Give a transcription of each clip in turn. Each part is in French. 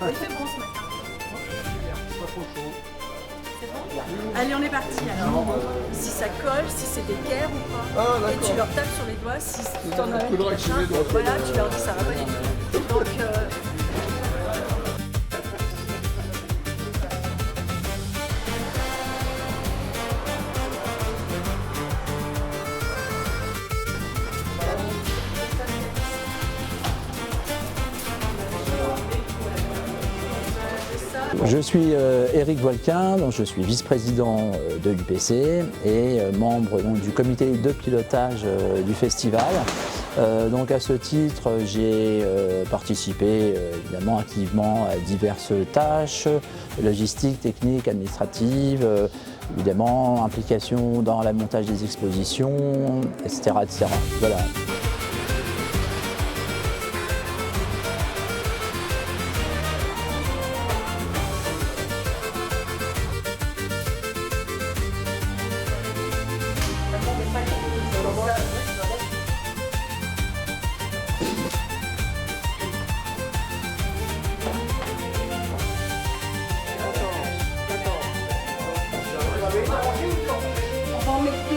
Il fait bon ce matin. Allez, on est parti alors. Si ça colle, si c'est d'équerre ou pas. Et tu leur tapes sur les doigts si tu en as un. Voilà, tu leur dis ça va pas du tout. Donc, Je suis Éric Voilquin, donc je suis vice-président de l'UPC et membre donc, du comité de pilotage du festival. Donc à ce titre, j'ai participé évidemment activement à diverses tâches, logistiques, techniques, administratives, évidemment implication dans le montage des expositions, etc. etc. Voilà. on va en mettre deux.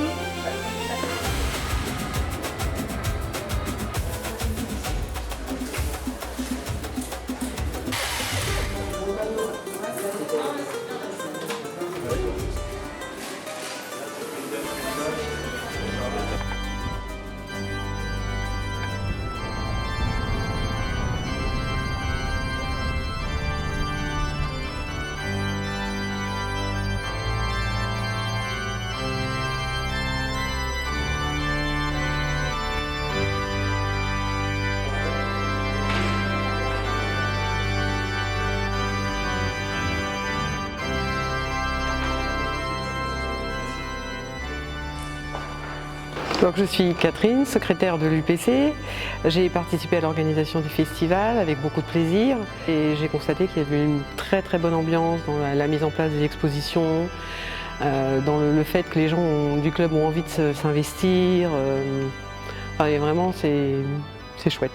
Donc, je suis Catherine, secrétaire de l'UPC. J'ai participé à l'organisation du festival avec beaucoup de plaisir et j'ai constaté qu'il y avait une très bonne ambiance dans la mise en place des expositions, dans le fait que les gens du club ont envie de s'investir. Enfin, vraiment, c'est chouette.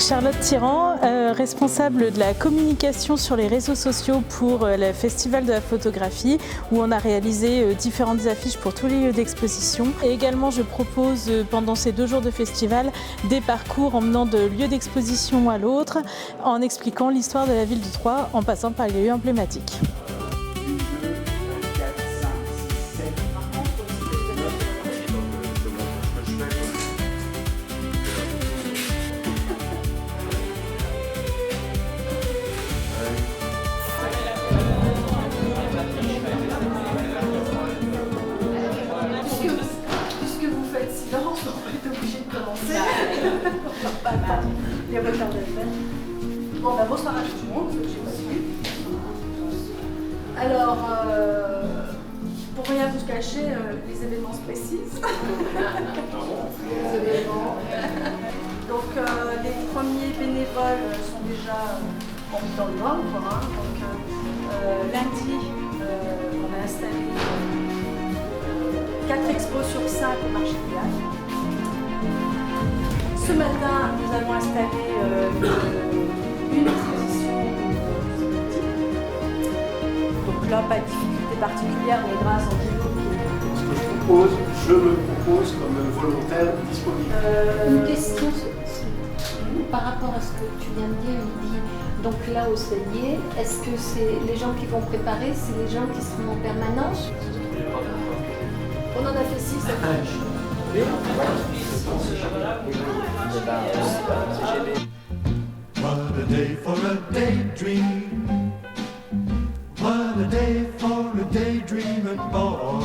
Charlotte Tyran, responsable de la communication sur les réseaux sociaux pour le Festival de la photographie où on a réalisé différentes affiches pour tous les lieux d'exposition. Et également je propose pendant ces 2 jours de festival des parcours emmenant de lieu d'exposition à l'autre en expliquant l'histoire de la ville de Troyes en passant par les lieux emblématiques. Il y a pas de temps de le faire. Bon, ben bonsoir à tout le monde, j'ai pas su. Alors, pour Pour rien vous cacher, les événements se précisent. Donc les premiers bénévoles sont déjà dans le bain. Hein. Donc lundi, on a installé 4 expos sur 5 au marché de Villages. Ce matin, nous avons installé une exposition. Donc là, pas de difficulté particulière, mais grâce à Angelo je me propose comme volontaire disponible. Une question par rapport à ce que tu viens de dire, Lydie. Donc là, au cellier, est-ce que c'est les gens qui vont préparer, c'est les gens qui seront en permanence? On en a fait 6 à What a day for a daydream. What a day for a daydreaming boy.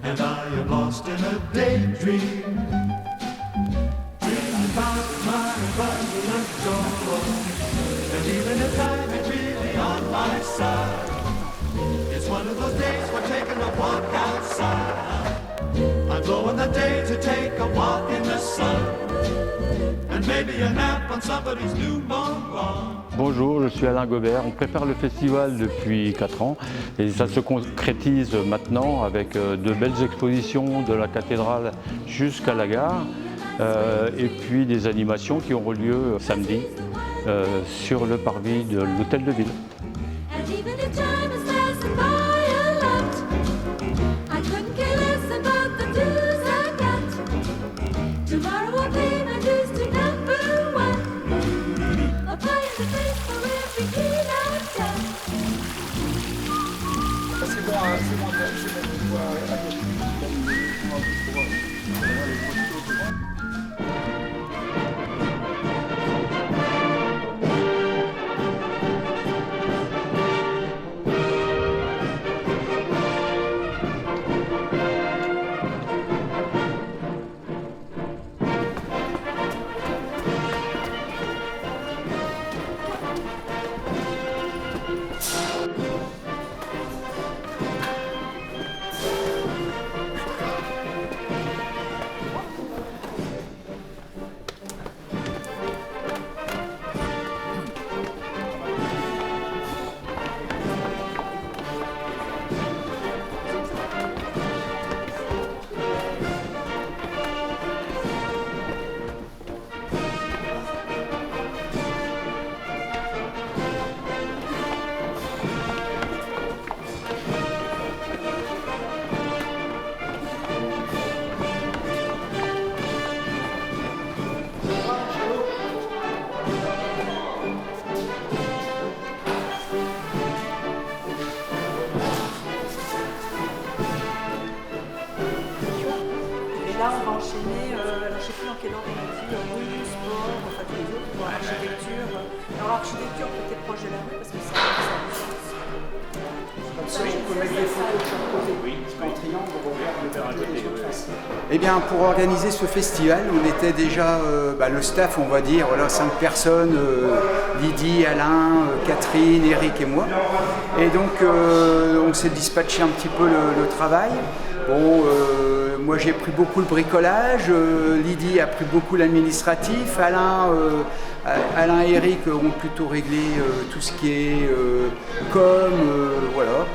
And I am lost in a daydream. Dreaming about my bundle of joy. And even if time ain't really on my side, it's one of those days we're taking a walk outside. I'm blowing the day to take a walk in the sun. And maybe a nap on somebody's newborn lawn. Bonjour, je suis Alain Gobert. On prépare le festival depuis 4 ans et ça se concrétise maintenant avec de belles expositions de la cathédrale jusqu'à la gare et puis des animations qui auront lieu samedi sur le parvis de l'hôtel de ville. Là, on va enchaîner, alors je ne sais plus dans quel ordre on a dit, rue, sport, enfin tous les autres, pour architecture. Alors architecture peut-être proche de la rue parce que ça Comme ça, on peut mettre des photos de chaque côté. Oui, en triangle, on regarde le côté. Eh bien, pour organiser ce festival, on était déjà le staff, on va dire, voilà, 5 personnes, Lydie, Alain, Catherine, Eric et moi. Et donc, on s'est dispatché un petit peu le travail. Bon, moi j'ai pris beaucoup le bricolage, Lydie a pris beaucoup l'administratif, Alain et Eric ont plutôt réglé tout ce qui est voilà.